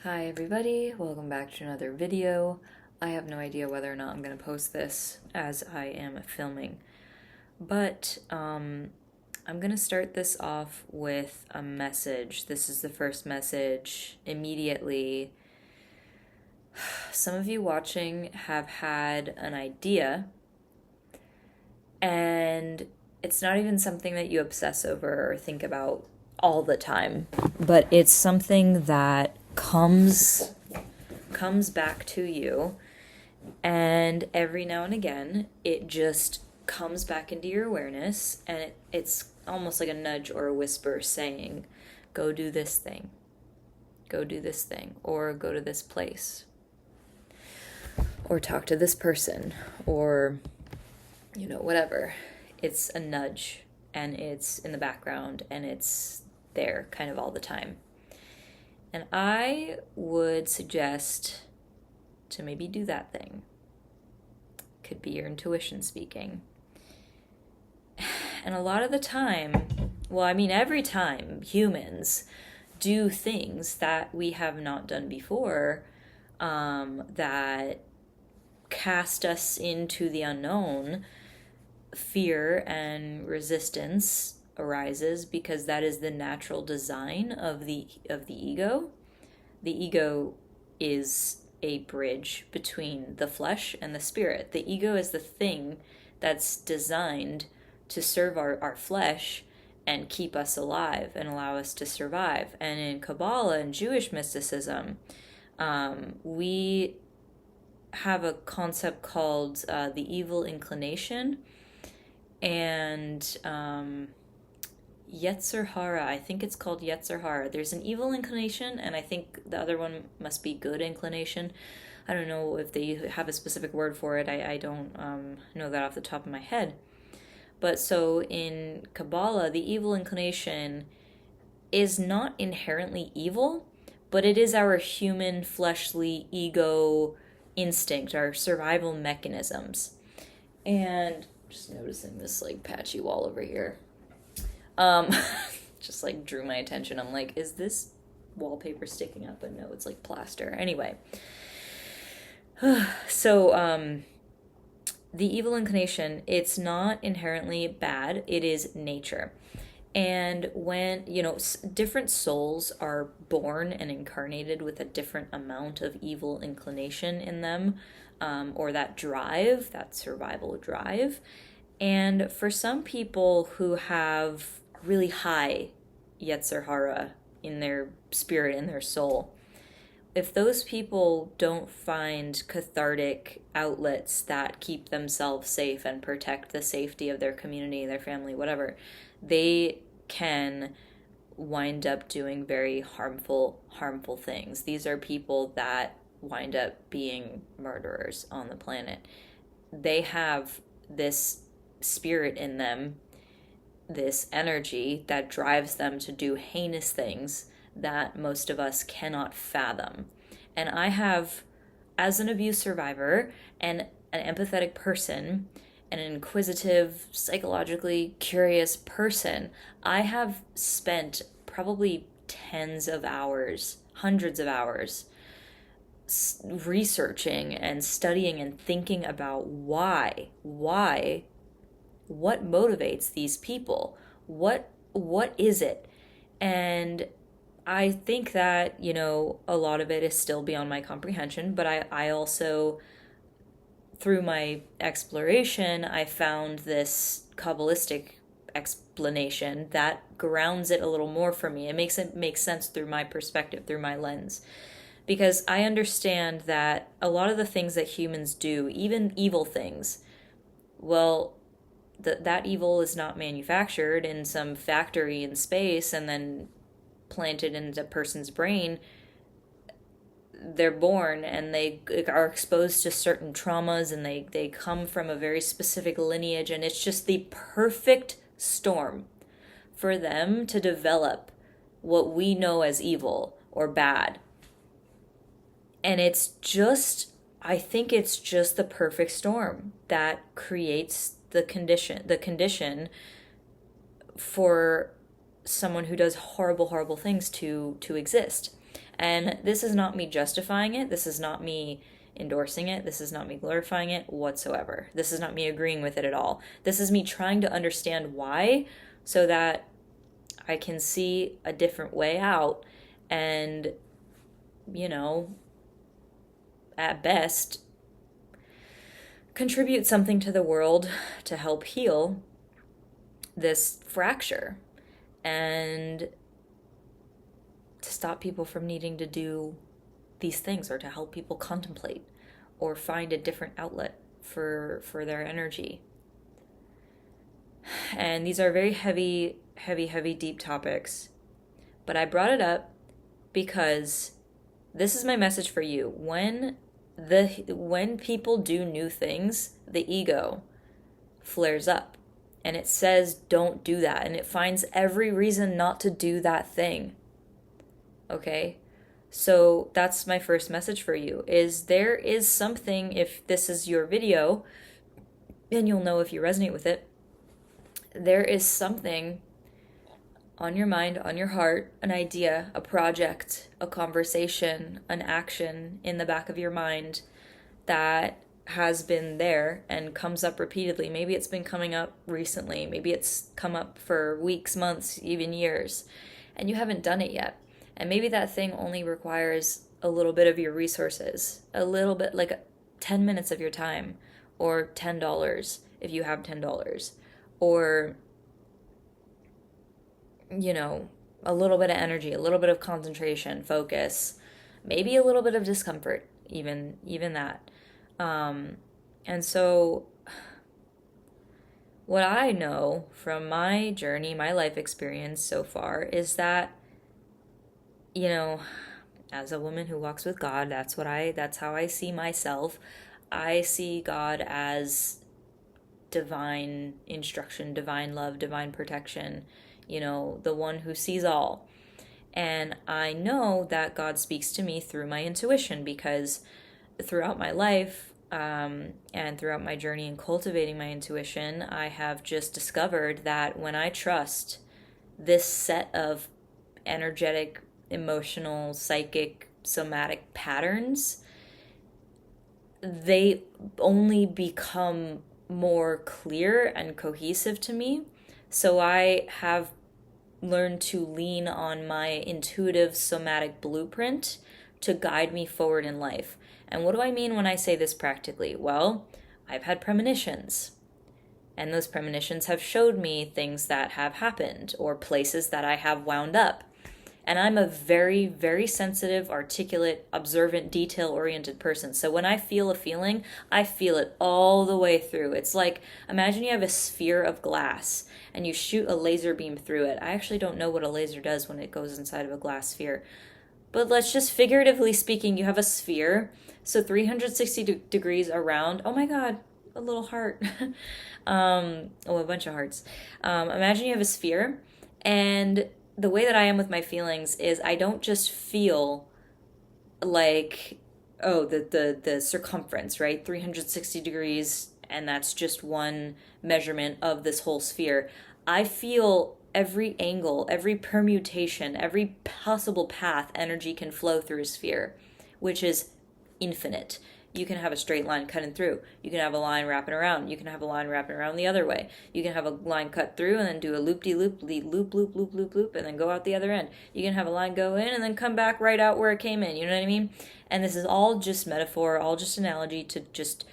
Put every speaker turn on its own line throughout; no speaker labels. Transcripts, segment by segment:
Hi everybody, welcome back to another video. I have no idea whether or not I'm going to post this as I am filming, but I'm going to start this off with a message. This is the first message immediately. Some of you watching have had an idea, and it's not even something that you obsess over or think about all the time, but it's something that comes back to you, and every now and again it just comes back into your awareness, and it's almost like a nudge or a whisper saying, go do this thing, or go to this place, or talk to this person, or whatever. It's a nudge, and it's in the background, and it's there kind of all the time. And I would suggest to maybe do that thing. Could be your intuition speaking. And a lot of the time, every time humans do things that we have not done before, that cast us into the unknown, fear and resistance arises because that is the natural design of the ego. The ego is a bridge between the flesh and the spirit. The ego is the thing that's designed to serve our flesh and keep us alive and allow us to survive. And in Kabbalah and Jewish mysticism, we have a concept called the evil inclination, and Yetzer Hara. I think it's called Yetzer Hara. There's an evil inclination, and I think the other one must be good inclination. I don't know if they have a specific word for it. I don't know that off the top of my head. But so in Kabbalah, the evil inclination is not inherently evil, but it is our human, fleshly ego instinct, our survival mechanisms. And just noticing this patchy wall over here. Just drew my attention. I'm like, is this wallpaper sticking up? But no, it's plaster. Anyway. So, the evil inclination, it's not inherently bad. It is nature. And when, different souls are born and incarnated with a different amount of evil inclination in them, or that drive, that survival drive. And for some people who have really high Yetzer Hara in their spirit, in their soul, if those people don't find cathartic outlets that keep themselves safe and protect the safety of their community, their family, whatever, they can wind up doing very harmful things. These are people that wind up being murderers on the planet. They have this spirit in them, this energy that drives them to do heinous things that most of us cannot fathom. And I have, as an abuse survivor and an empathetic person and an inquisitive, psychologically curious person, I have spent probably tens of hours, hundreds of hours researching and studying and thinking about why, what motivates these people, what is it? And I think that, a lot of it is still beyond my comprehension, but I also, through my exploration, I found this Kabbalistic explanation that grounds it a little more for me. It makes sense through my perspective, through my lens. Because I understand that a lot of the things that humans do, even evil things, well, that evil is not manufactured in some factory in space and then planted into a person's brain. They're born and they are exposed to certain traumas, and they come from a very specific lineage, and it's just the perfect storm for them to develop what we know as evil or bad. And I think it's just the perfect storm that creates the condition for someone who does horrible things to exist. And this is not me justifying it. This is not me endorsing it. This is not me glorifying it whatsoever. This is not me agreeing with it at all. This is me trying to understand why, so that I can see a different way out and, you know, at best, contribute something to the world to help heal this fracture and to stop people from needing to do these things, or to help people contemplate or find a different outlet for their energy. And these are very heavy, deep topics. But I brought it up because this is my message for you. When people do new things, the ego flares up and it says don't do that, and it finds every reason not to do that thing. Okay? So that's my first message for you, is there is something, if this is your video, and you'll know if you resonate with it, there is something on your mind, on your heart, an idea, a project, a conversation, an action in the back of your mind that has been there and comes up repeatedly. Maybe it's been coming up recently. Maybe it's come up for weeks, months, even years, and you haven't done it yet. And maybe that thing only requires a little bit of your resources, a little bit, like 10 minutes of your time, or $10 if you have $10, or, you know, a little bit of energy, a little bit of concentration, focus, maybe a little bit of discomfort, even that. And so what I know from my journey, my life experience so far, is that, you know, as a woman who walks with God, that's how I see myself. I see God as divine instruction, divine love, divine protection, you know, the one who sees all. And I know that God speaks to me through my intuition, because throughout my life, and throughout my journey in cultivating my intuition, I have just discovered that when I trust this set of energetic, emotional, psychic, somatic patterns, they only become more clear and cohesive to me. So I have learned to lean on my intuitive somatic blueprint to guide me forward in life. And what do I mean when I say this practically? Well, I've had premonitions, and those premonitions have showed me things that have happened or places that I have wound up. And I'm a very, very sensitive, articulate, observant, detail-oriented person. So when I feel a feeling, I feel it all the way through. It's like, imagine you have a sphere of glass and you shoot a laser beam through it. I actually don't know what a laser does when it goes inside of a glass sphere. But let's just, figuratively speaking, you have a sphere, so 360 degrees around. Oh my God, a little heart. A bunch of hearts. Imagine you have a sphere, and the way that I am with my feelings is I don't just feel like, oh, the circumference, right? 360 degrees, and that's just one measurement of this whole sphere. I feel every angle, every permutation, every possible path energy can flow through a sphere, which is infinite. You can have a straight line cutting through. You can have a line wrapping around. You can have a line wrapping around the other way. You can have a line cut through and then do a loop-de-loop, loop, and then go out the other end. You can have a line go in and then come back right out where it came in. You know what I mean? And this is all just metaphor, all just analogy to just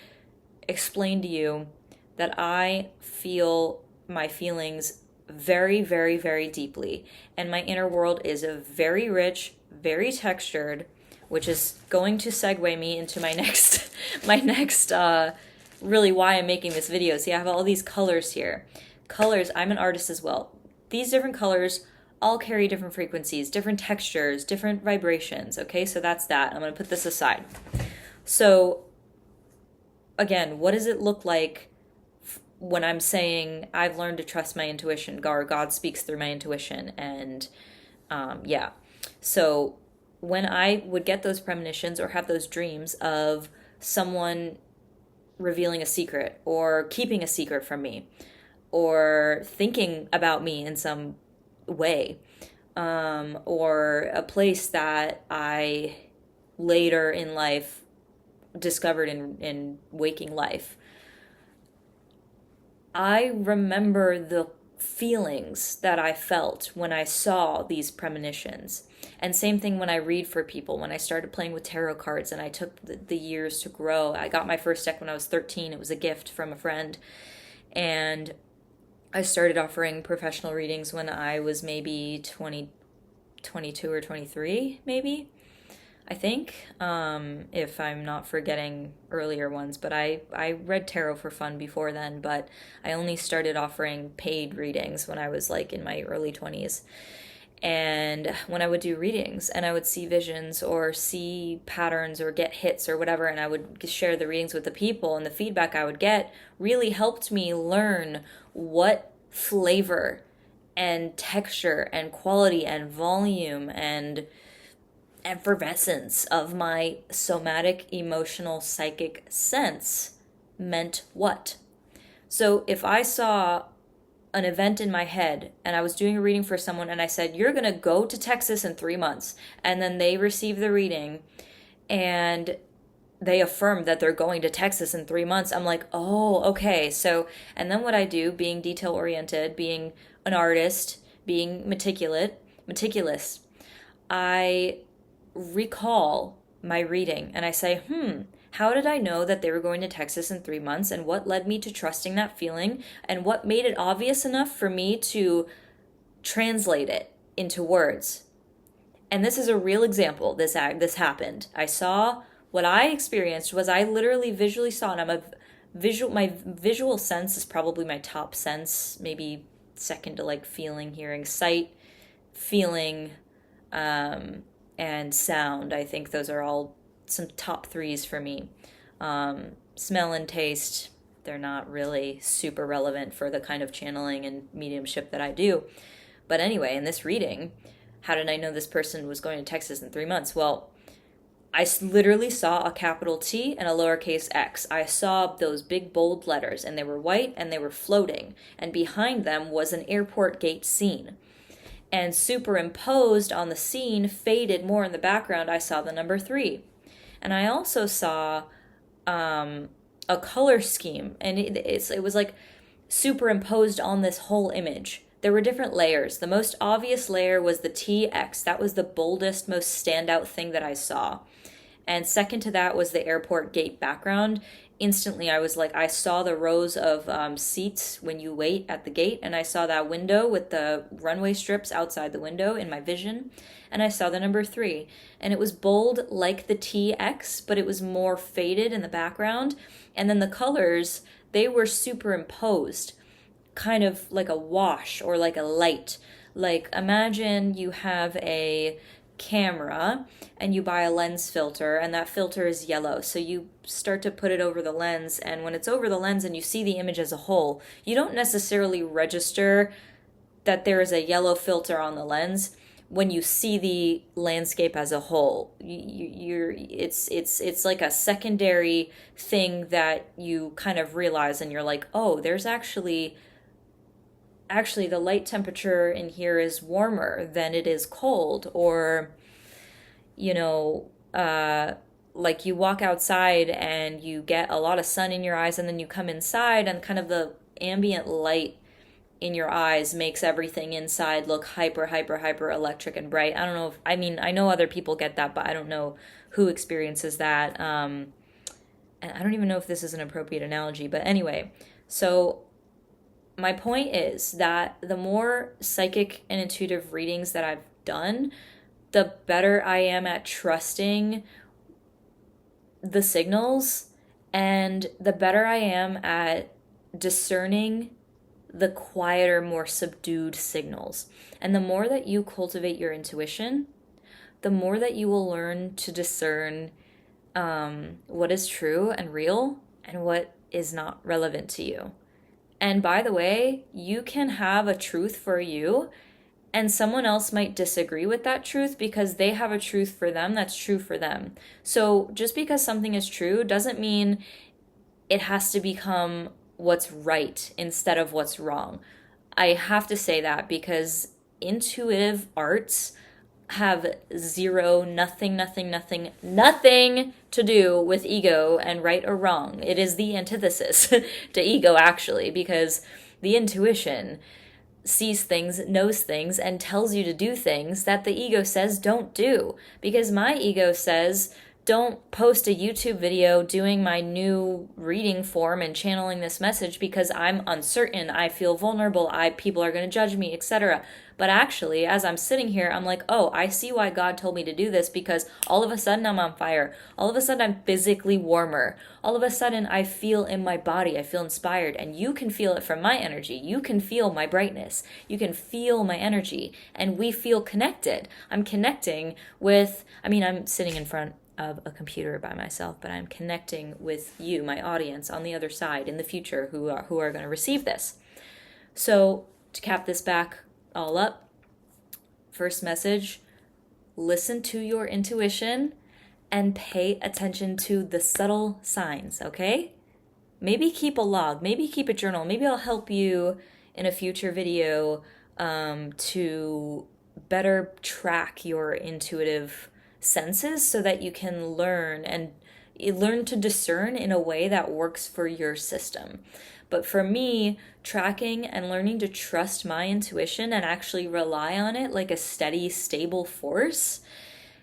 explain to you that I feel my feelings very, very, very deeply. And my inner world is a very rich, very textured, which is going to segue me into my next, really why I'm making this video. See, I have all these colors here. Colors, I'm an artist as well. These different colors all carry different frequencies, different textures, different vibrations, okay? So that's that. I'm going to put this aside. So, again, what does it look like when I'm saying I've learned to trust my intuition, or God speaks through my intuition? And, yeah. So when I would get those premonitions or have those dreams of someone revealing a secret or keeping a secret from me or thinking about me in some way, or a place that I later in life discovered in waking life. I remember the feelings that I felt when I saw these premonitions. And same thing when I read for people. When I started playing with tarot cards and I took the years to grow. I got my first deck when I was 13. It was a gift from a friend. And I started offering professional readings when I was maybe 22 or 23, maybe. I think, if I'm not forgetting earlier ones. But I read tarot for fun before then, but I only started offering paid readings when I was like in my early 20s. And when I would do readings and I would see visions or see patterns or get hits or whatever, and I would share the readings with the people, and the feedback I would get really helped me learn what flavor and texture and quality and volume and effervescence of my somatic, emotional, psychic sense meant what. So if I saw an event in my head and I was doing a reading for someone and I said, you're going to go to Texas in 3 months, and then they receive the reading and they affirm that they're going to Texas in 3 months, I'm like, oh, okay. So, and then what I do, being detail oriented, being an artist, being meticulous, I recall my reading and I say, how did I know that they were going to Texas in 3 months, and what led me to trusting that feeling, and what made it obvious enough for me to translate it into words? And this is a real example. This happened. I saw what I experienced was I literally visually saw, and my visual sense is probably my top sense, maybe second to like feeling, hearing, sight, feeling, and sound. I think those are all some top threes for me. Smell and taste, they're not really super relevant for the kind of channeling and mediumship that I do. But anyway, in this reading, how did I know this person was going to Texas in 3 months? Well, I literally saw a capital T and a lowercase x. I saw those big bold letters, and they were white and they were floating. And behind them was an airport gate scene. And superimposed on the scene, faded more in the background, I saw the number 3. And I also saw a color scheme, and it was like superimposed on this whole image. There were different layers. The most obvious layer was the TX. That was the boldest, most standout thing that I saw. And second to that was the airport gate background. Instantly, I was like, I saw the rows of seats when you wait at the gate, and I saw that window with the runway strips outside the window in my vision, and I saw the number 3. And it was bold like the TX, but it was more faded in the background. And then the colors, they were superimposed, kind of like a wash or like a light. Like, imagine you have a camera and you buy a lens filter, and that filter is yellow, so you start to put it over the lens, and when it's over the lens and you see the image as a whole, you don't necessarily register that there is a yellow filter on the lens. When you see the landscape as a whole, it's like a secondary thing that you kind of realize, and you're like, oh, there's actually the light temperature in here is warmer than it is cold. Or, like you walk outside and you get a lot of sun in your eyes, and then you come inside and kind of the ambient light in your eyes makes everything inside look hyper electric and bright. I don't know I know other people get that, but I don't know who experiences that. And I don't even know if this is an appropriate analogy, but anyway, so my point is that the more psychic and intuitive readings that I've done, the better I am at trusting the signals, and the better I am at discerning the quieter, more subdued signals. And the more that you cultivate your intuition, the more that you will learn to discern what is true and real and what is not relevant to you. And by the way, you can have a truth for you, and someone else might disagree with that truth because they have a truth for them that's true for them. So just because something is true doesn't mean it has to become what's right instead of what's wrong. I have to say that because intuitive arts have zero, nothing to do with ego and right or wrong. It is the antithesis to ego, actually, because the intuition sees things, knows things, and tells you to do things that the ego says don't do. Because my ego says, don't post a YouTube video doing my new reading form and channeling this message because I'm uncertain, I feel vulnerable, people are going to judge me, etc. But actually, as I'm sitting here, I'm like, oh, I see why God told me to do this, because all of a sudden I'm on fire. All of a sudden I'm physically warmer. All of a sudden I feel in my body, I feel inspired, and you can feel it from my energy. You can feel my brightness. You can feel my energy, and we feel connected. I'm connecting with, I'm sitting in front of a computer by myself, but I'm connecting with you, my audience, on the other side in the future who are going to receive this. So to cap this back all up, first message, listen to your intuition and pay attention to the subtle signs, okay? Maybe keep a log, maybe keep a journal, maybe I'll help you in a future video to better track your intuitive senses so that you can learn to discern in a way that works for your system. But for me, tracking and learning to trust my intuition and actually rely on it like a steady, stable force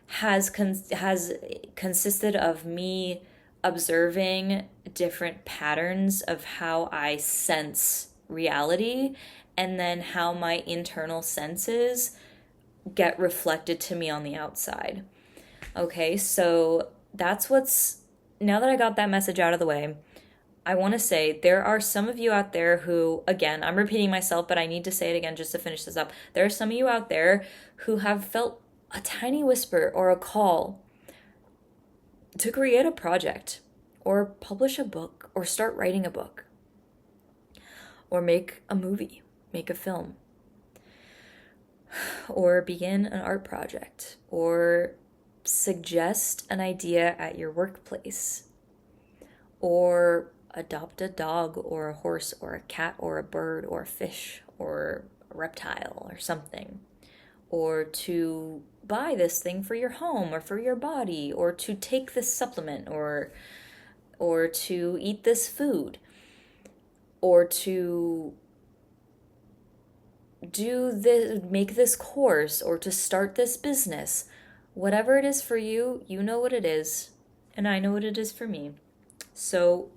has consisted of me observing different patterns of how I sense reality, and then how my internal senses get reflected to me on the outside. Okay, so now that I got that message out of the way, I want to say there are some of you out there who, again, I'm repeating myself, but I need to say it again just to finish this up. There are some of you out there who have felt a tiny whisper or a call to create a project or publish a book or start writing a book or make a movie, make a film, or begin an art project, or suggest an idea at your workplace, or adopt a dog or a horse or a cat or a bird or a fish or a reptile or something, or to buy this thing for your home or for your body, or to take this supplement, or to eat this food, or to make this course, or to start this business. Whatever it is for you, you know what it is, and I know what it is for me. So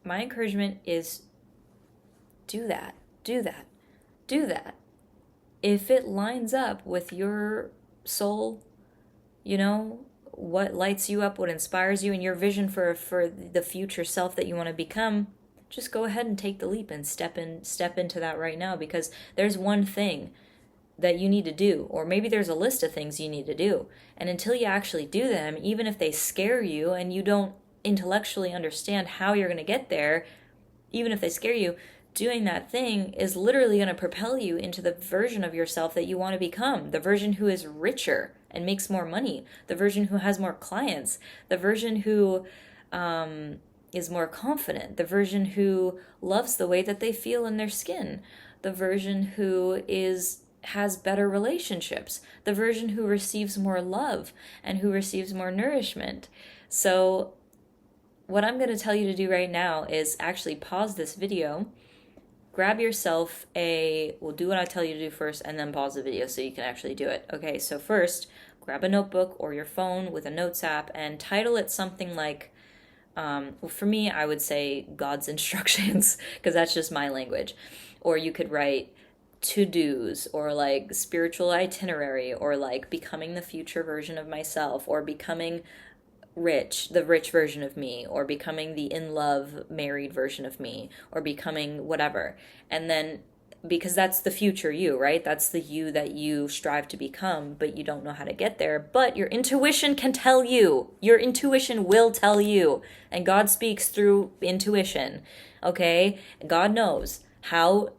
my encouragement is do that. If it lines up with your soul, what lights you up, what inspires you, and your vision for the future self that you want to become, just go ahead and take the leap and step into that right now, because there's one thing that you need to do, or maybe there's a list of things you need to do. And until you actually do them, even if they scare you and you don't intellectually understand how you're going to get there, even if they scare you, doing that thing is literally going to propel you into the version of yourself that you want to become, the version who is richer and makes more money, the version who has more clients, the version who is more confident, the version who loves the way that they feel in their skin, the version who has better relationships, the version who receives more love and who receives more nourishment. So what I'm going to tell you to do right now is actually pause this video, grab yourself we'll do what I tell you to do first, and then pause the video so you can actually do it. Okay, so first, grab a notebook or your phone with a notes app and title it something like, for me, I would say God's instructions, because that's just my language. Or you could write to-dos, or like spiritual itinerary, or like becoming the future version of myself, or becoming the rich version of me, or becoming the in-love married version of me, or becoming whatever. And then, because that's the future you, right? That's the you that you strive to become, but you don't know how to get there. But your intuition can tell you. Your intuition will tell you. And God speaks through intuition, okay? God knows how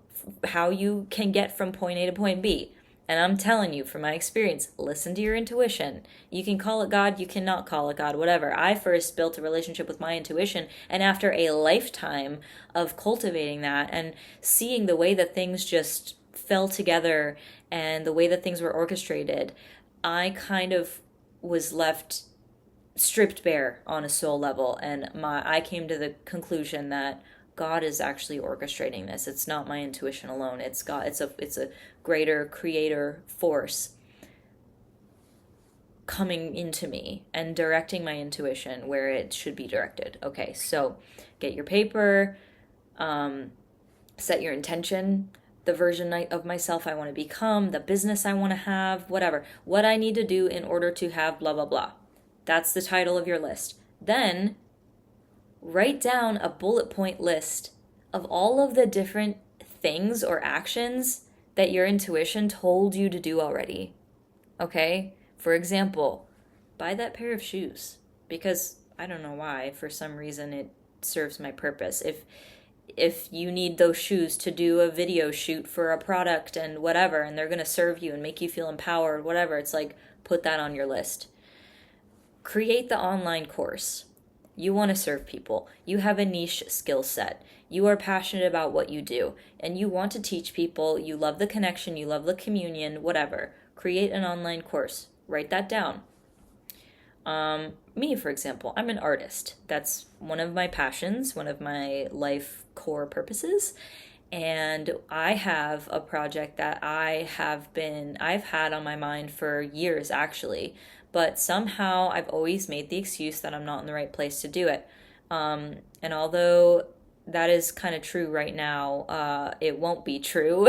you can get from point A to point B. And I'm telling you, from my experience, listen to your intuition. You can call it God, you cannot call it God, whatever. I first built a relationship with my intuition, and after a lifetime of cultivating that and seeing the way that things just fell together and the way that things were orchestrated, I kind of was left stripped bare on a soul level, and I came to the conclusion that God is actually orchestrating this. It's not my intuition alone. It's God. It's a greater creator force coming into me and directing my intuition where it should be directed. Okay, so get your paper, set your intention, the version of myself I want to become, the business I want to have, whatever. What I need to do in order to have blah, blah, blah. That's the title of your list. Then write down a bullet point list of all of the different things or actions that your intuition told you to do already. Okay? For example, buy that pair of shoes, because I don't know why, for some reason it serves my purpose. If you need those shoes to do a video shoot for a product and whatever, and they're going to serve you and make you feel empowered, whatever, it's like, put that on your list. Create the online course. You want to serve people. You have a niche skill set. You are passionate about what you do, and you want to teach people. You love the connection. You love the communion, whatever. Create an online course. Write that down. Me, for example, I'm an artist. That's one of my passions, one of my life core purposes. And I have a project that I've had on my mind for years, actually. But somehow I've always made the excuse that I'm not in the right place to do it. And although that is kind of true right now, it won't be true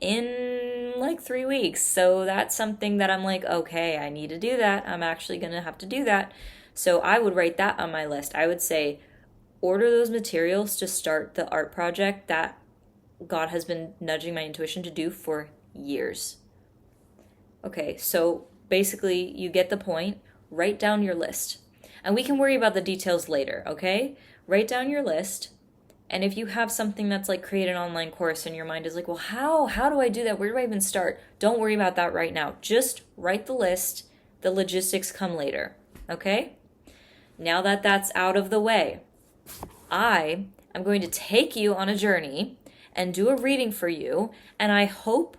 in like 3 weeks. So that's something that I'm like, okay, I need to do that. I'm actually going to have to do that. So I would write that on my list. I would say, order those materials to start the art project that God has been nudging my intuition to do for years. Okay, so basically, you get the point. Write down your list. And we can worry about the details later, okay? Write down your list. And if you have something that's like create an online course and your mind is like, well, how do I do that? Where do I even start? Don't worry about that right now. Just write the list. The logistics come later, okay? Now that that's out of the way, I am going to take you on a journey and do a reading for you. And I hope,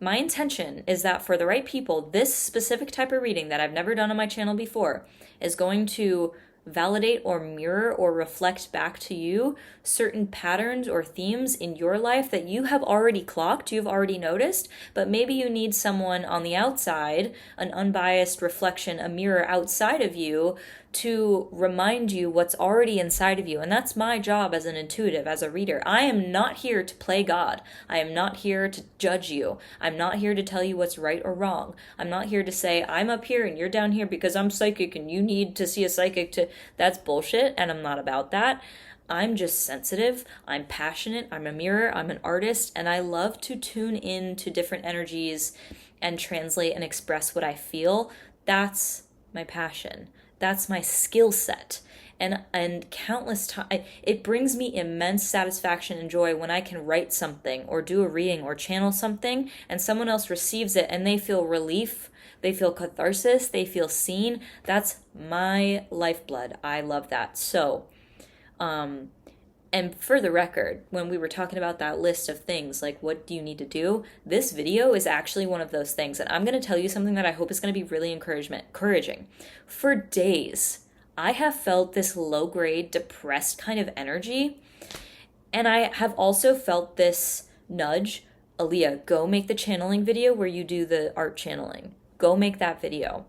my intention is that for the right people, this specific type of reading that I've never done on my channel before is going to validate or mirror or reflect back to you certain patterns or themes in your life that you have already clocked, you've already noticed, but maybe you need someone on the outside, an unbiased reflection, a mirror outside of you to remind you what's already inside of you. And that's my job as an intuitive, as a reader. I am not here to play God. I am not here to judge you. I'm not here to tell you what's right or wrong. I'm not here to say, I'm up here and you're down here because I'm psychic and you need to see a psychic to... That's bullshit, and I'm not about that. I'm just sensitive. I'm passionate. I'm a mirror. I'm an artist, and I love to tune in to different energies and translate and express what I feel. That's my passion. That's my skill set. And countless times, it brings me immense satisfaction and joy when I can write something or do a reading or channel something and someone else receives it and they feel relief, they feel catharsis, they feel seen. That's my lifeblood. I love that. So, and for the record, when we were talking about that list of things, like what do you need to do, this video is actually one of those things. And I'm going to tell you something that I hope is going to be really encouraging. For days, I have felt this low-grade, depressed kind of energy. And I have also felt this nudge, Aaliyah, go make the channeling video where you do the art channeling. Go make that video.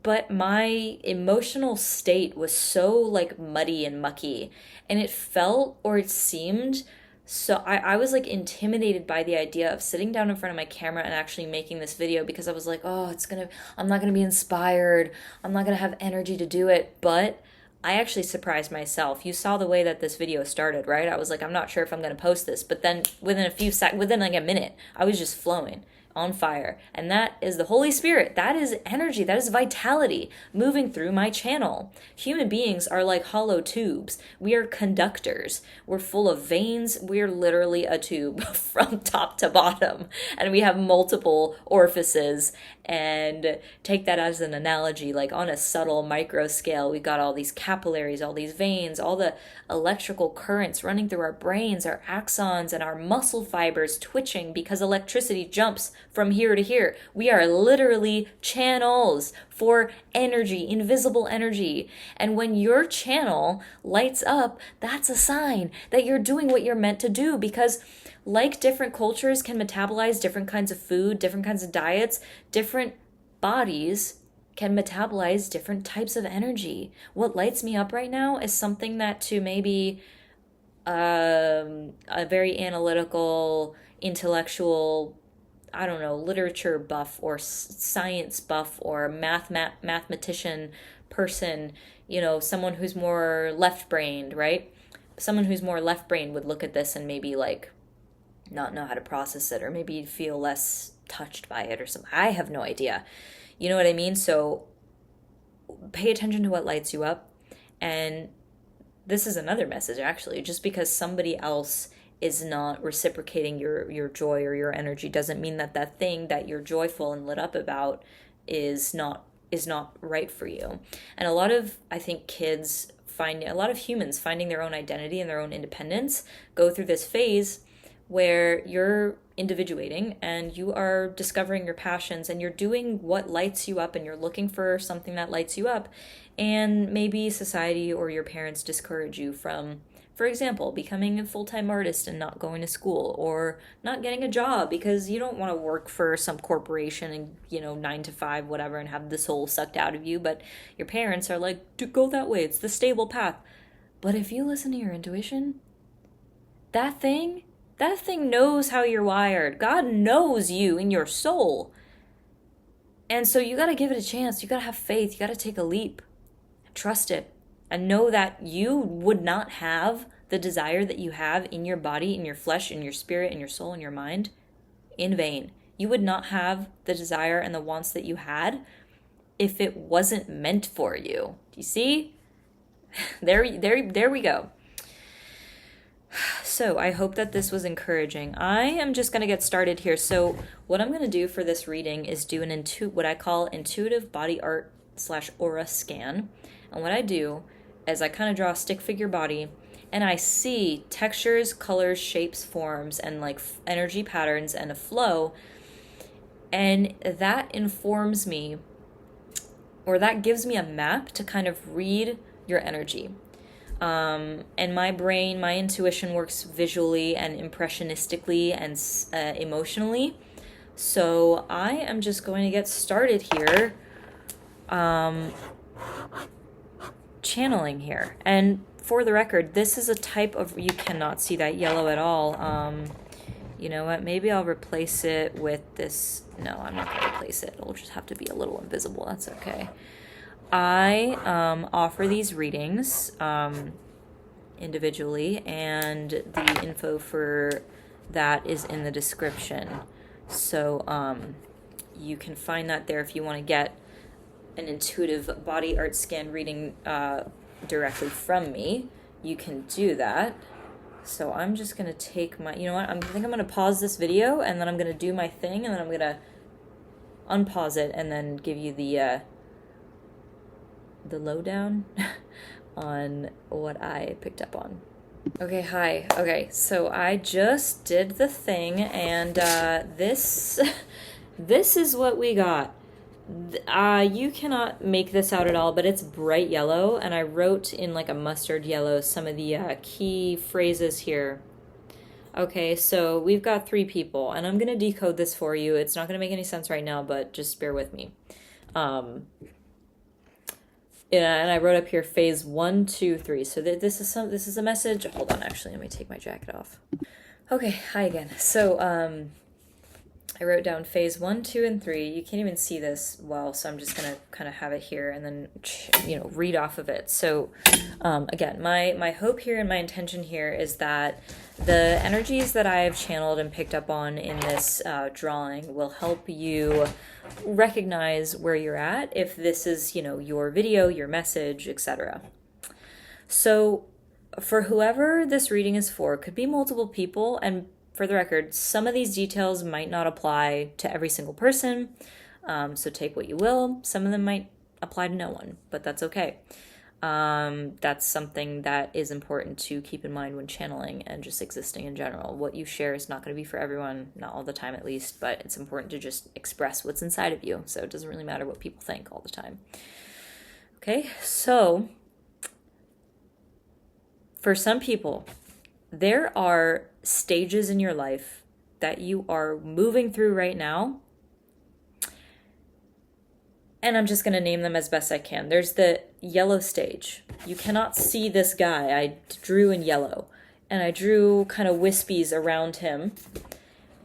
But my emotional state was so like muddy and mucky, and it felt, or it seemed, so I was like intimidated by the idea of sitting down in front of my camera and actually making this video, because I was like, oh, I'm not gonna be inspired, I'm not gonna have energy to do it. But I actually surprised myself. You saw the way that this video started, right? I was like, I'm not sure if I'm gonna post this, but then within like a minute, I was just flowing. on fire. And that is the Holy Spirit. That is energy. That is vitality moving through my channel. Human beings are like hollow tubes. We are conductors. We're full of veins. We're literally a tube from top to bottom. And we have multiple orifices. And take that as an analogy, like on a subtle micro scale, we've got all these capillaries, all these veins, all the electrical currents running through our brains, our axons, and our muscle fibers twitching because electricity jumps from here to here. We are literally channels for energy, invisible energy. And when your channel lights up, that's a sign that you're doing what you're meant to do, because like different cultures can metabolize different kinds of food, different kinds of diets, different bodies can metabolize different types of energy. What lights me up right now is something that to maybe a very analytical, intellectual, I don't know, literature buff or science buff or mathematician person, you know, someone who's more left-brained, right? Someone who's more left-brained would look at this and maybe like not know how to process it, or maybe feel less touched by it or something. I have no idea. You know what I mean? So pay attention to what lights you up. And this is another message, actually. Just because somebody else is not reciprocating your joy or your energy doesn't mean that that thing that you're joyful and lit up about is not right for you. And a lot of, I think, a lot of humans finding their own identity and their own independence go through this phase where you're individuating and you are discovering your passions and you're doing what lights you up and you're looking for something that lights you up. And maybe society or your parents discourage you from, for example, becoming a full-time artist and not going to school, or not getting a job because you don't want to work for some corporation and, you know, 9 to 5, whatever, and have the soul sucked out of you. But your parents are like, go that way. It's the stable path. But if you listen to your intuition, that thing knows how you're wired. God knows you in your soul. And so you got to give it a chance. You got to have faith. You got to take a leap. Trust it. And know that you would not have the desire that you have in your body, in your flesh, in your spirit, in your soul, in your mind in vain. You would not have the desire and the wants that you had if it wasn't meant for you. Do you see? There we go. So I hope that this was encouraging. I am just going to get started here. So what I'm going to do for this reading is do what I call intuitive body art / aura scan. And what I do is I kind of draw a stick figure body, and I see textures, colors, shapes, forms, and like energy patterns and a flow. And that informs me, or that gives me a map to kind of read your energy. And my brain, my intuition works visually and impressionistically and emotionally. So I am just going to get started here, channeling here. And for the record, this is a type of, you cannot see that yellow at all. You know what, maybe I'll replace it with this. No, I'm not going to replace it. It'll just have to be a little invisible. That's okay. I offer these readings individually, and the info for that is in the description. So you can find that there if you want to get an intuitive body art scan reading directly from me. You can do that. So I'm just going to take my, you know what, I think I'm going to pause this video, and then I'm going to do my thing, and then I'm going to unpause it and then give you the lowdown on what I picked up on. Okay, hi. Okay, so I just did the thing, and this is what we got. You cannot make this out at all, but it's bright yellow, and I wrote in like a mustard yellow some of the key phrases here. Okay, so we've got 3 people, and I'm going to decode this for you. It's not going to make any sense right now, but just bear with me. And I wrote up here phase 1, 2, 3. So this is a message. Hold on, actually, let me take my jacket off. Okay, hi again. So I wrote down phase 1, 2, and 3. You can't even see this well, so I'm just going to kind of have it here and then, read off of it. So, again, my hope here and my intention here is that the energies that I have channeled and picked up on in this drawing will help you recognize where you're at, if this is, your video, your message, etc. So, for whoever this reading is for, could be multiple people, and for the record, some of these details might not apply to every single person, so take what you will. Some of them might apply to no one, but that's okay. That's something that is important to keep in mind when channeling and just existing in general. What you share is not going to be for everyone, not all the time at least, but it's important to just express what's inside of you, so it doesn't really matter what people think all the time. Okay, so for some people, there are stages in your life that you are moving through right now, and I'm just going to name them as best I can. There's the yellow stage. You cannot see this guy. I drew in yellow, and I drew kind of wispies around him,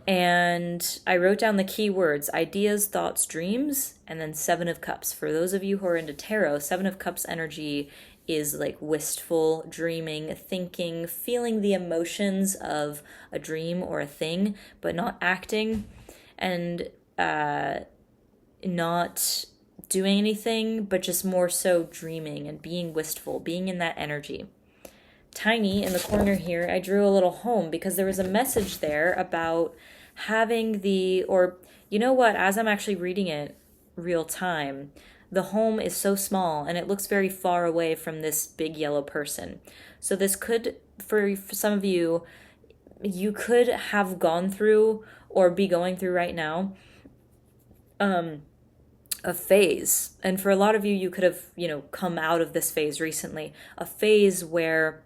and I wrote down the key words: ideas, thoughts, dreams, and then 7 of Cups. For those of you who are into tarot, 7 of Cups energy is like wistful, dreaming, thinking, feeling the emotions of a dream or a thing, but not acting and not doing anything, but just more so dreaming and being wistful, being in that energy. Tiny, in the corner here, I drew a little home because there was a message there about having as I'm actually reading it real time, the home is so small and it looks very far away from this big yellow person. So this could, for some of you, you could have gone through or be going through right now a phase. And for a lot of you, you could have, come out of this phase recently. A phase where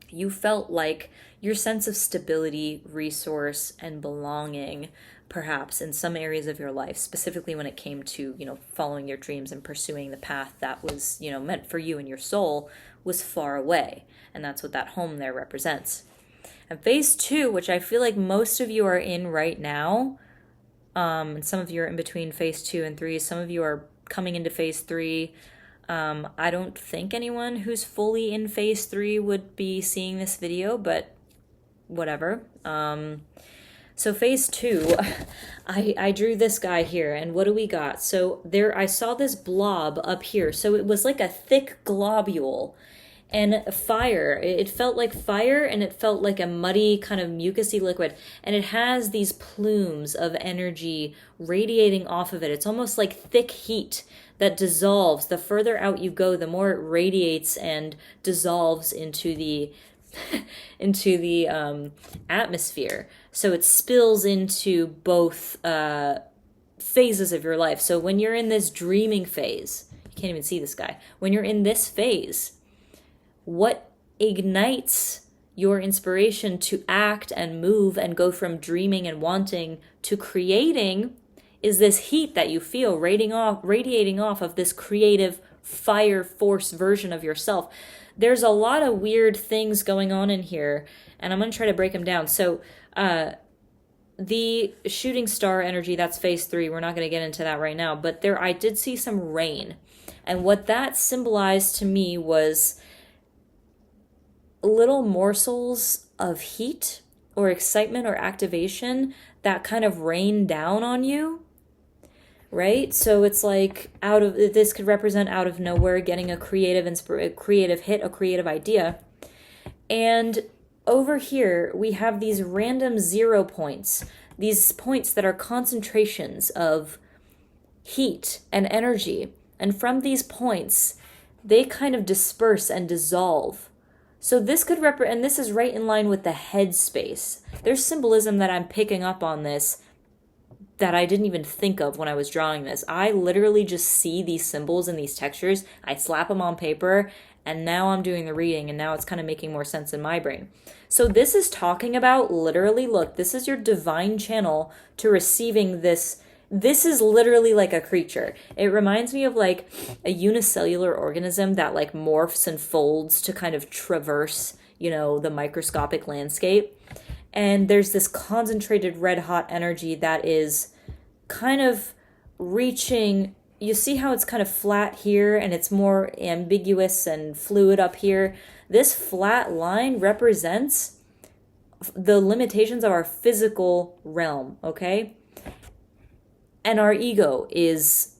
you felt like your sense of stability, resource, and belonging, perhaps in some areas of your life, specifically when it came to, following your dreams and pursuing the path that was, meant for you and your soul, was far away. And that's what that home there represents. And phase 2, which I feel like most of you are in right now, and some of you are in between phase 2 and 3, some of you are coming into phase 3. I don't think anyone who's fully in phase 3 would be seeing this video, but whatever. So phase 2, I drew this guy here, and what do we got? So I saw this blob up here. So it was like a thick globule, and fire. It felt like fire, and it felt like a muddy kind of mucousy liquid, and it has these plumes of energy radiating off of it. It's almost like thick heat that dissolves. The further out you go, the more it radiates and dissolves into the atmosphere. So it spills into both phases of your life. So when you're in this dreaming phase, you can't even see this guy. When you're in this phase, what ignites your inspiration to act and move and go from dreaming and wanting to creating is this heat that you feel radiating off of this creative fire force version of yourself. There's a lot of weird things going on in here, and I'm going to try to break them down. So the shooting star energy, that's phase 3. We're not going to get into that right now, but I did see some rain. And what that symbolized to me was little morsels of heat or excitement or activation that kind of rain down on you, right? So it's like this could represent out of nowhere getting a creative hit, a creative idea. And over here, we have these random 0 points, these points that are concentrations of heat and energy. And from these points, they kind of disperse and dissolve. So this could and this is right in line with the head space. There's symbolism that I'm picking up on this that I didn't even think of when I was drawing this. I literally just see these symbols and these textures. I slap them on paper, and now I'm doing the reading, and now it's kind of making more sense in my brain. So this is talking about literally, look, this is your divine channel to receiving this. This is literally like a creature. It reminds me of like a unicellular organism that like morphs and folds to kind of traverse, the microscopic landscape. And there's this concentrated red hot energy that is kind of reaching. You see how it's kind of flat here and it's more ambiguous and fluid up here? This flat line represents the limitations of our physical realm, okay? And our ego is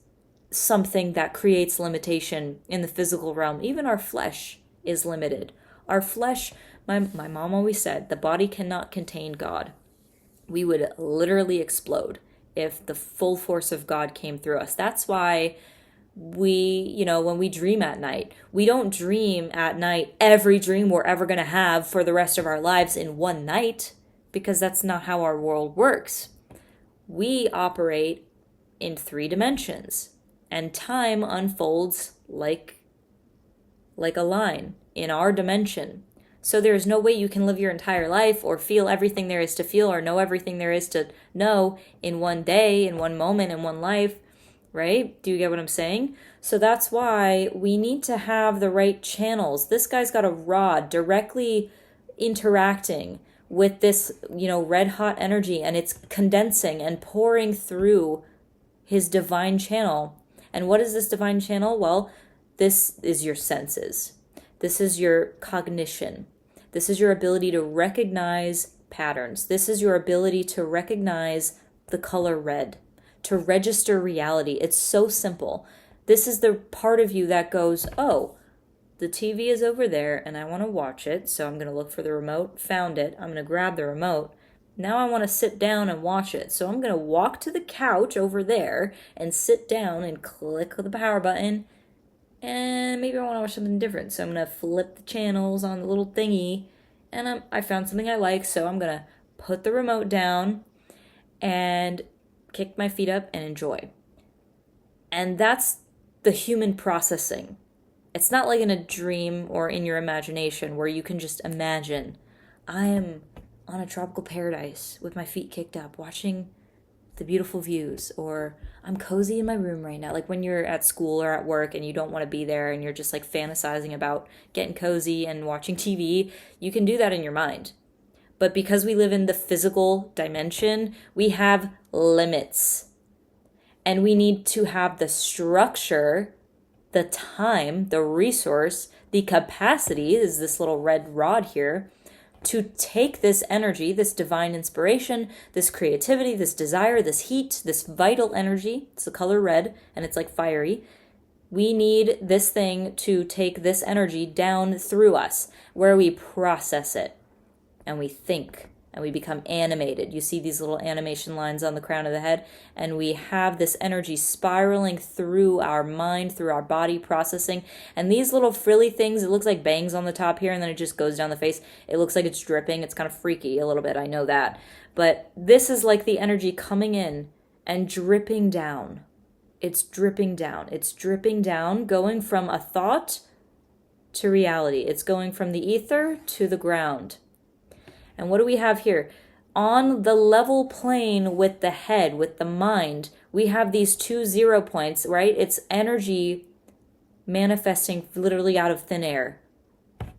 something that creates limitation in the physical realm. Even our flesh is limited. Our flesh, my mom always said, the body cannot contain God. We would literally explode if the full force of God came through us. That's why when we dream at night, we don't dream at night every dream we're ever going to have for the rest of our lives in one night, because that's not how our world works. We operate in 3 dimensions, and time unfolds like a line in our dimension. So there's no way you can live your entire life or feel everything there is to feel or know everything there is to know in one day, in one moment, in one life, right? Do you get what I'm saying? So that's why we need to have the right channels. This guy's got a rod directly interacting with this, red hot energy, and it's condensing and pouring through his divine channel. And what is this divine channel? Well, this is your senses. This is your cognition. This is your ability to recognize patterns. This is your ability to recognize the color red, to register reality. It's so simple. This is the part of you that goes, oh, the TV is over there and I want to watch it. So I'm going to look for the remote, found it. I'm going to grab the remote. Now I want to sit down and watch it. So I'm going to walk to the couch over there and sit down and click the power button. And maybe I want to watch something different. So I'm going to flip the channels on the little thingy. And I found something I like. So I'm going to put the remote down and kick my feet up and enjoy. And that's the human processing. It's not like in a dream or in your imagination where you can just imagine, I am on a tropical paradise with my feet kicked up, watching the beautiful views, or I'm cozy in my room right now. Like when you're at school or at work and you don't want to be there and you're just like fantasizing about getting cozy and watching TV, you can do that in your mind. But because we live in the physical dimension, we have limits. And we need to have the structure, the time, the resource, the capacity, is this little red rod here, to take this energy, this divine inspiration, this creativity, this desire, this heat, this vital energy. It's the color red and it's like fiery. We need this thing to take this energy down through us, where we process it and we think and we become animated. You see these little animation lines on the crown of the head, and we have this energy spiraling through our mind, through our body, processing. And these little frilly things, it looks like bangs on the top here, and then it just goes down the face. It looks like it's dripping. It's kind of freaky a little bit, I know that. But this is like the energy coming in and dripping down. It's dripping down. It's dripping down, going from a thought to reality. It's going from the ether to the ground. And what do we have here? On the level plane with the head, with the mind, we have these 2 0 points, right? It's energy manifesting literally out of thin air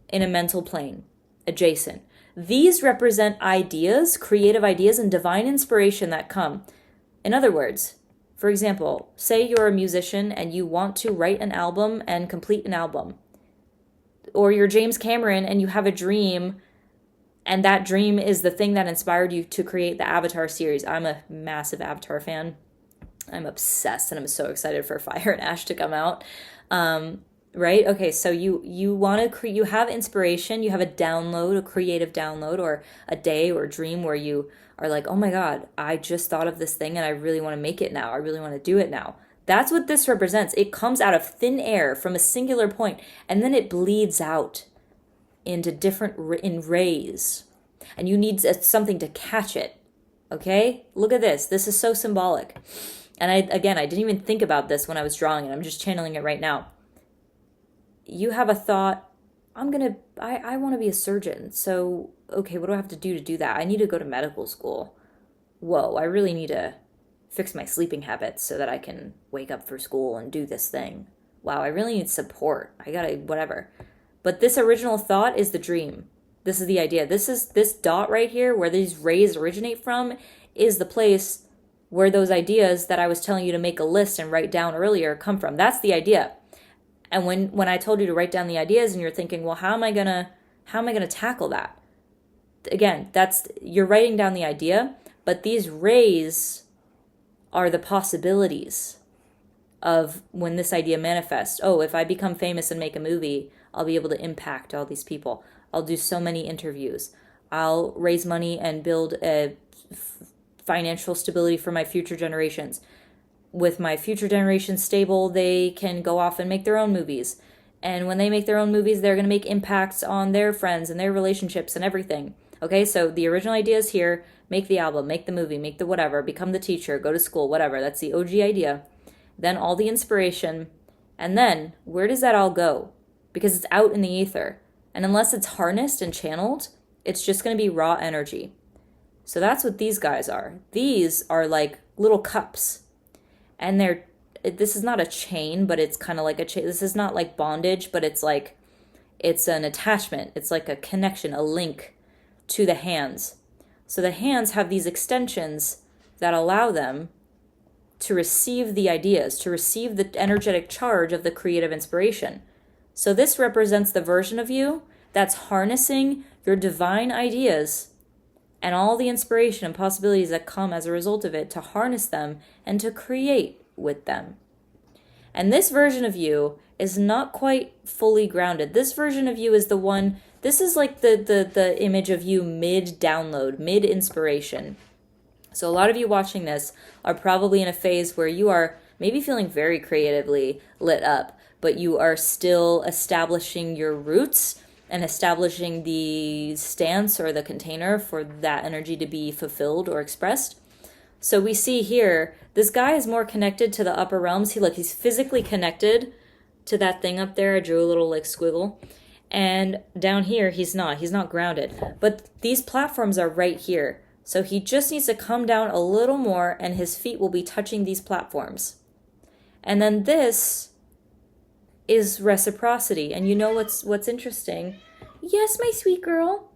in a mental plane, adjacent. These represent ideas, creative ideas, and divine inspiration that come. In other words, for example, say you're a musician and you want to write an album and complete an album. Or you're James Cameron and you have a dream, and that dream is the thing that inspired you to create the Avatar series. I'm a massive Avatar fan. I'm obsessed, and I'm so excited for Fire and Ash to come out. Right? Okay, so you want to you have inspiration, you have a download, a creative download, or a day or a dream where you are like, oh my God, I just thought of this thing and I really want to make it now. I really want to do it now. That's what this represents. It comes out of thin air from a singular point, and then it bleeds out into different in rays, and you need something to catch it. Okay, look at this. This is so symbolic. And I didn't even think about this when I was drawing it. I'm just channeling it right now. You have a thought, I want to be a surgeon. So, okay, what do I have to do that? I need to go to medical school. Whoa, I really need to fix my sleeping habits so that I can wake up for school and do this thing. Wow, I really need support. I gotta, whatever. But this original thought is the dream. This is the idea. This dot right here where these rays originate from is the place where those ideas that I was telling you to make a list and write down earlier come from. That's the idea. And when I told you to write down the ideas and you're thinking, well, how am I gonna tackle that? Again, you're writing down the idea, but these rays are the possibilities of when this idea manifests. Oh, if I become famous and make a movie, I'll be able to impact all these people. I'll do so many interviews. I'll raise money and build a financial stability for my future generations. With my future generations stable, they can go off and make their own movies. And when they make their own movies, they're going to make impacts on their friends and their relationships and everything. Okay, so the original idea is here. Make the album, make the movie, make the whatever, become the teacher, go to school, whatever. That's the OG idea. Then all the inspiration. And then where does that all go? Because it's out in the ether. And unless it's harnessed and channeled, it's just going to be raw energy. So that's what these guys are. These are like little cups. And this is not a chain, but it's kind of like a chain. This is not like bondage, but it's an attachment. It's like a connection, a link to the hands. So the hands have these extensions that allow them to receive the ideas, to receive the energetic charge of the creative inspiration. So this represents the version of you that's harnessing your divine ideas and all the inspiration and possibilities that come as a result of it to harness them and to create with them. And this version of you is not quite fully grounded. This version of you is the one, this is like the image of you mid-download, mid-inspiration. So a lot of you watching this are probably in a phase where you are maybe feeling very creatively lit up, but you are still establishing your roots and establishing the stance or the container for that energy to be fulfilled or expressed. So we see here, this guy is more connected to the upper realms. He's physically connected to that thing up there. I drew a little like squiggle. And down here, he's not grounded. But these platforms are right here. So he just needs to come down a little more and his feet will be touching these platforms. And then this is reciprocity. And you know what's interesting? Yes, my sweet girl.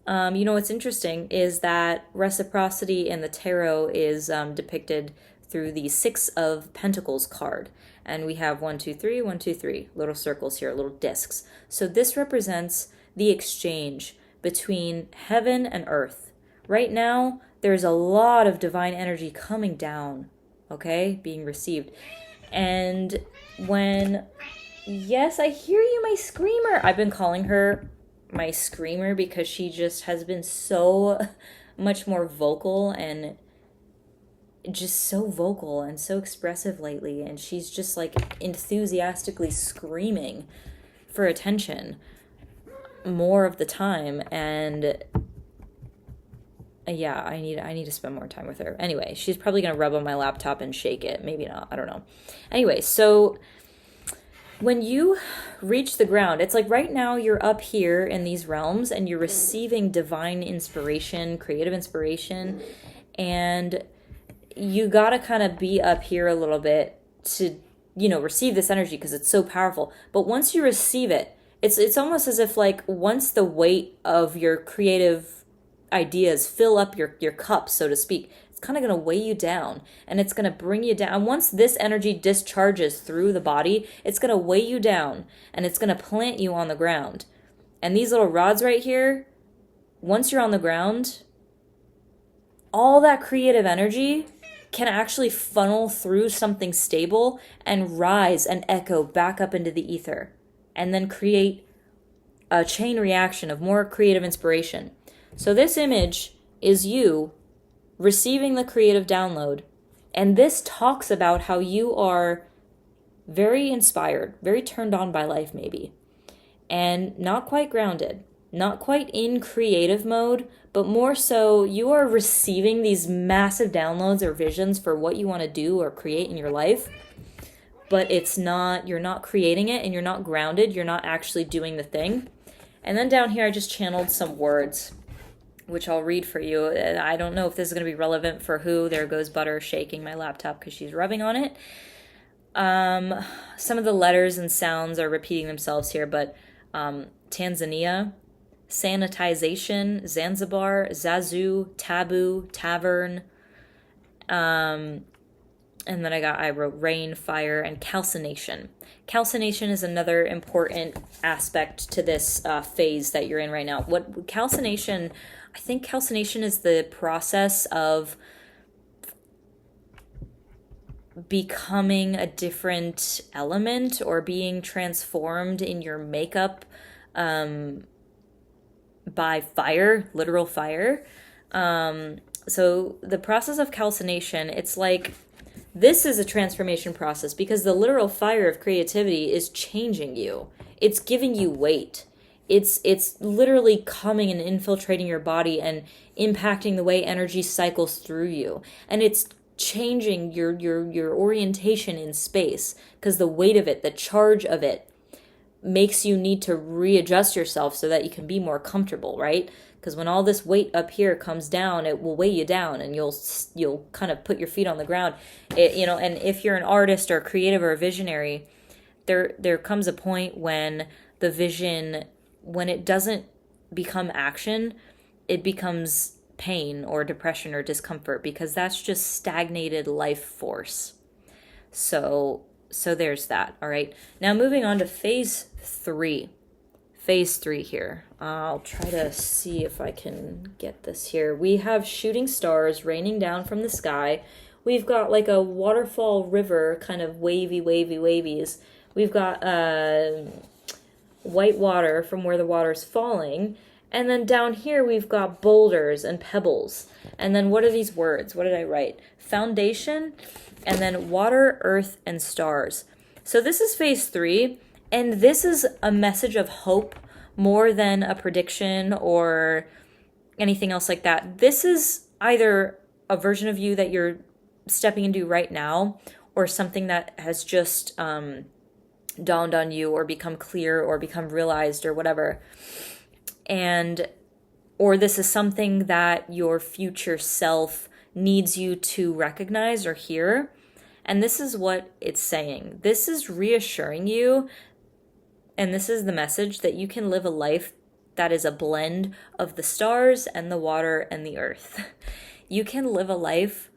You know what's interesting is that reciprocity in the tarot is depicted through the Six of Pentacles card. And we have 1, 2, 3, 1, 2, 3, little circles here, little discs. So this represents the exchange between heaven and earth. Right now, there's a lot of divine energy coming down, okay, being received. And yes, I hear you, my screamer. I've been calling her my screamer because she just has been so much more vocal and so expressive lately. And she's just like enthusiastically screaming for attention more of the time. And yeah, I need to spend more time with her. Anyway, she's probably going to rub on my laptop and shake it. Maybe not. I don't know. Anyway, so when you reach the ground, it's like right now you're up here in these realms and you're receiving divine inspiration, creative inspiration, and you got to kind of be up here a little bit to, receive this energy because it's so powerful. But once you receive it, it's almost as if like once the weight of your creative ideas fill up your cup, so to speak, it's kind of going to weigh you down and it's going to bring you down. And once this energy discharges through the body, it's going to weigh you down and it's going to plant you on the ground. And these little rods right here, once you're on the ground, all that creative energy can actually funnel through something stable and rise and echo back up into the ether and then create a chain reaction of more creative inspiration. So this image is you receiving the creative download. And this talks about how you are very inspired, very turned on by life maybe, and not quite grounded, not quite in creative mode, but more so you are receiving these massive downloads or visions for what you want to do or create in your life. But you're not creating it and you're not grounded. You're not actually doing the thing. And then down here, I just channeled some words, which I'll read for you. I don't know if this is going to be relevant for who. There goes Butter shaking my laptop because she's rubbing on it. Some of the letters and sounds are repeating themselves here, but Tanzania, sanitization, Zanzibar, Zazu, taboo, tavern. And then I wrote rain, fire, and calcination. Calcination is another important aspect to this phase that you're in right now. What calcination, I think calcination is the process of becoming a different element or being transformed in your makeup by fire, literal fire. So the process of calcination, it's like this is a transformation process because the literal fire of creativity is changing you. It's giving you weight. It's literally coming and infiltrating your body and impacting the way energy cycles through you. And it's changing your orientation in space because the weight of it, the charge of it makes you need to readjust yourself so that you can be more comfortable, right? Because when all this weight up here comes down, it will weigh you down, and you'll kind of put your feet on the ground. And if you're an artist or a creative or a visionary, there comes a point when the vision, when it doesn't become action, it becomes pain or depression or discomfort, because that's just stagnated life force. So there's that. All right. Now moving on to phase 3. Phase 3 here. I'll try to see if I can get this here. We have shooting stars raining down from the sky. We've got like a waterfall river, kind of wavy wavies. We've got white water from where the water's falling. And then down here we've got boulders and pebbles. And then what are these words? What did I write? Foundation, and then water, earth, and stars. So this is phase 3, and this is a message of hope more than a prediction or anything else like that. This is either a version of you that you're stepping into right now, or something that has just dawned on you or become clear or become realized or whatever. Or this is something that your future self needs you to recognize or hear. And this is what it's saying. This is reassuring you, and this is the message that you can live a life that is a blend of the stars and the water and the earth. You can live a life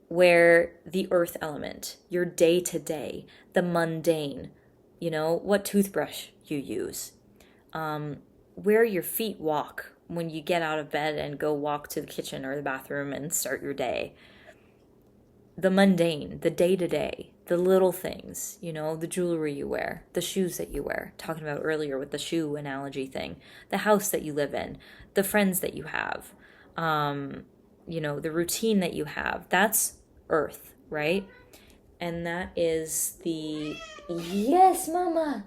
where the earth element, your day-to-day, the mundane, what toothbrush you use, where your feet walk when you get out of bed and go walk to the kitchen or the bathroom and start your day. The mundane, the day-to-day, the little things, the jewelry you wear, the shoes that you wear, talking about earlier with the shoe analogy thing, the house that you live in, the friends that you have, the routine that you have. That's earth, right? And that is yes, mama.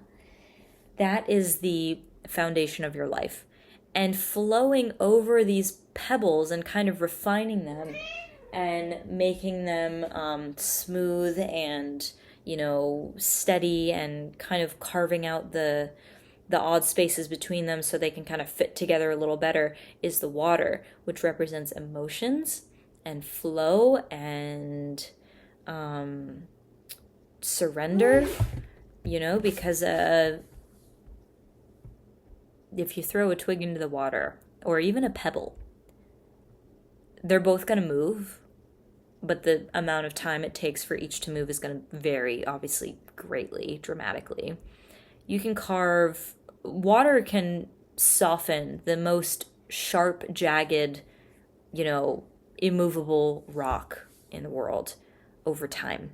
That is the foundation of your life. And flowing over these pebbles and kind of refining them and making them smooth and, steady, and kind of carving out the odd spaces between them so they can kind of fit together a little better, is the water, which represents emotions and flow and surrender, because if you throw a twig into the water or even a pebble, they're both going to move, but the amount of time it takes for each to move is going to vary, obviously, greatly, dramatically. You can carve, water can soften the most sharp, jagged, immovable rock in the world over time.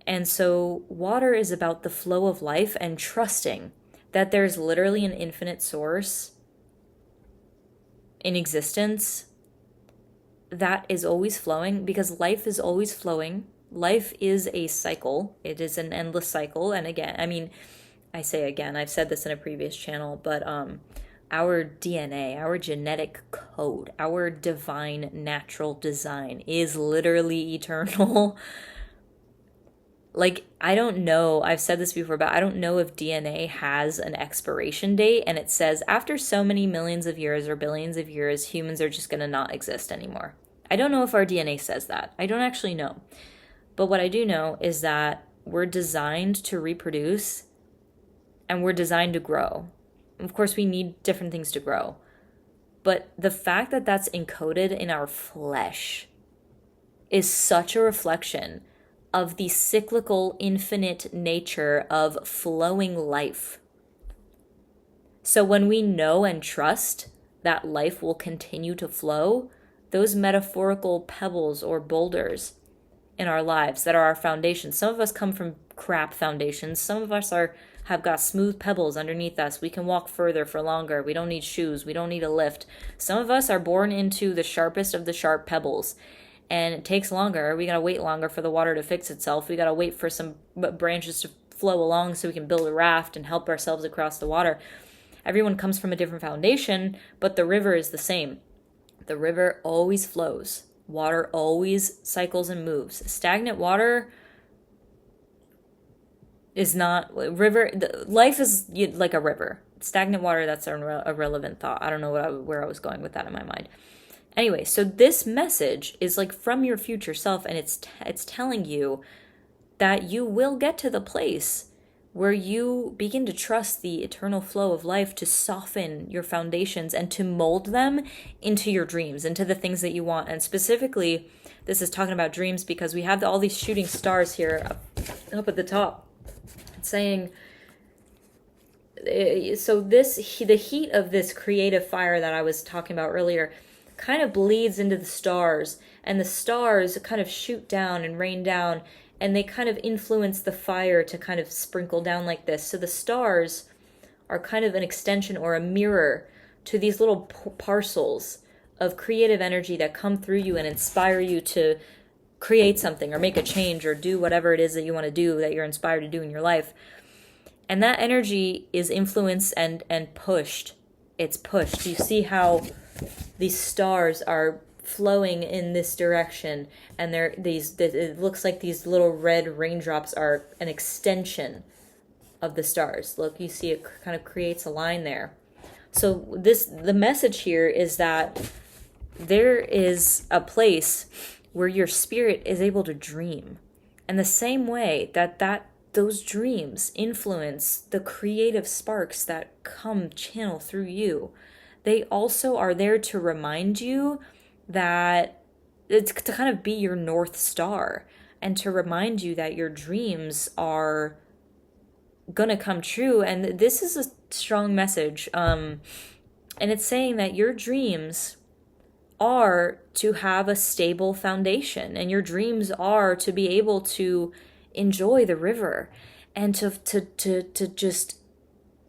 And so water is about the flow of life and trusting that there's literally an infinite source in existence that is always flowing, because life is always flowing. Life is a cycle. It is an endless cycle. And again, I say again, I've said this in a previous channel, but our DNA, our genetic code, our divine natural design is literally eternal. Like, I don't know, I've said this before, but I don't know if DNA has an expiration date and it says after so many millions of years or billions of years, humans are just going to not exist anymore. I don't know if our DNA says that. I don't actually know. But what I do know is that we're designed to reproduce and we're designed to grow. Of course, we need different things to grow. But the fact that that's encoded in our flesh is such a reflection of the cyclical, infinite nature of flowing life. So when we know and trust that life will continue to flow, those metaphorical pebbles or boulders in our lives that are our foundations. Some of us come from crap foundations. Some of us have got smooth pebbles underneath us. We can walk further for longer. We don't need shoes. We don't need a lift. Some of us are born into the sharpest of the sharp pebbles, and it takes longer. We got to wait longer for the water to fix itself. We got to wait for some branches to flow along so we can build a raft and help ourselves across the water. Everyone comes from a different foundation, but the river is the same. The river always flows. Water always cycles and moves. Stagnant water is not river. Life is like a river. Stagnant water, that's an irrelevant thought. I don't know where I was going with that in my mind. Anyway, so this message is like from your future self, and it's telling you that you will get to the place where you begin to trust the eternal flow of life to soften your foundations and to mold them into your dreams, into the things that you want. And specifically, this is talking about dreams because we have all these shooting stars here up at the top. It's saying, so the heat of this creative fire that I was talking about earlier kind of bleeds into the stars, and the stars kind of shoot down and rain down, and they kind of influence the fire to kind of sprinkle down like this. So the stars are kind of an extension or a mirror to these little parcels of creative energy that come through you and inspire you to create something or make a change or do whatever it is that you want to do, that you're inspired to do in your life. And that energy is influenced and pushed. It's pushed. You see how these stars are flowing in this direction, and it looks like these little red raindrops are an extension of the stars. Look, you see it kind of creates a line there. So the message here is that there is a place where your spirit is able to dream. And the same way that those dreams influence the creative sparks that channel through you, they also are there to remind you that it's to kind of be your North Star and to remind you that your dreams are gonna come true. And this is a strong message. And it's saying that your dreams are to have a stable foundation, and your dreams are to be able to enjoy the river and to just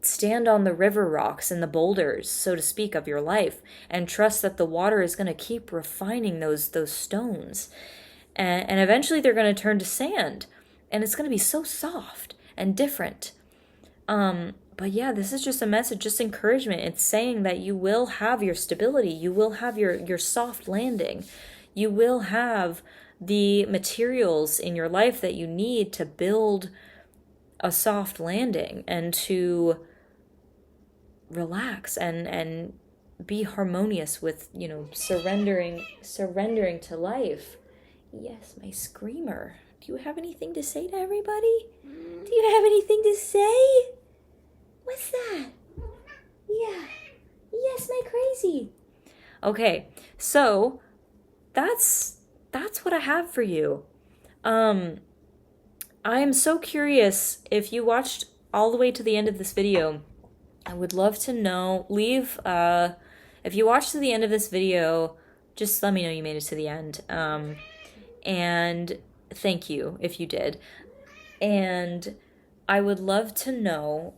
stand on the river rocks and the boulders, so to speak, of your life, and trust that the water is going to keep refining those stones, and eventually they're going to turn to sand, and it's going to be so soft and different. But yeah, this is just a message, just encouragement. It's saying that you will have your stability, you will have your soft landing, you will have the materials in your life that you need to build a soft landing and to relax and be harmonious with, surrendering to life. Yes, my screamer. Do you have anything to say to everybody? Do you have anything to say? What's that? Yeah. Yes, my crazy. Okay, so that's what I have for you. I am so curious if you watched all the way to the end of this video. I would love to know. If you watched to the end of this video, just let me know you made it to the end. And thank you if you did. And I would love to know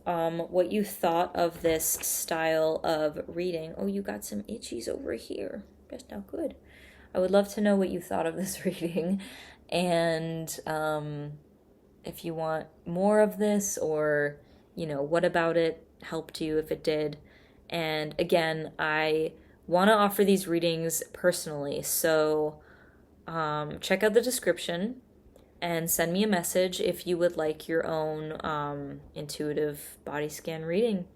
what you thought of this style of reading. Oh, you got some itchies over here. That's not good. I would love to know what you thought of this reading. And if you want more of this, or, what about it helped you if it did. And again, I want to offer these readings personally. So check out the description and send me a message if you would like your own intuitive body scan reading.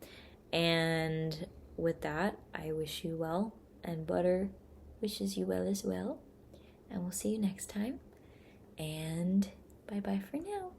And with that, I wish you well, and Butter wishes you well as well. And we'll see you next time. And bye-bye for now.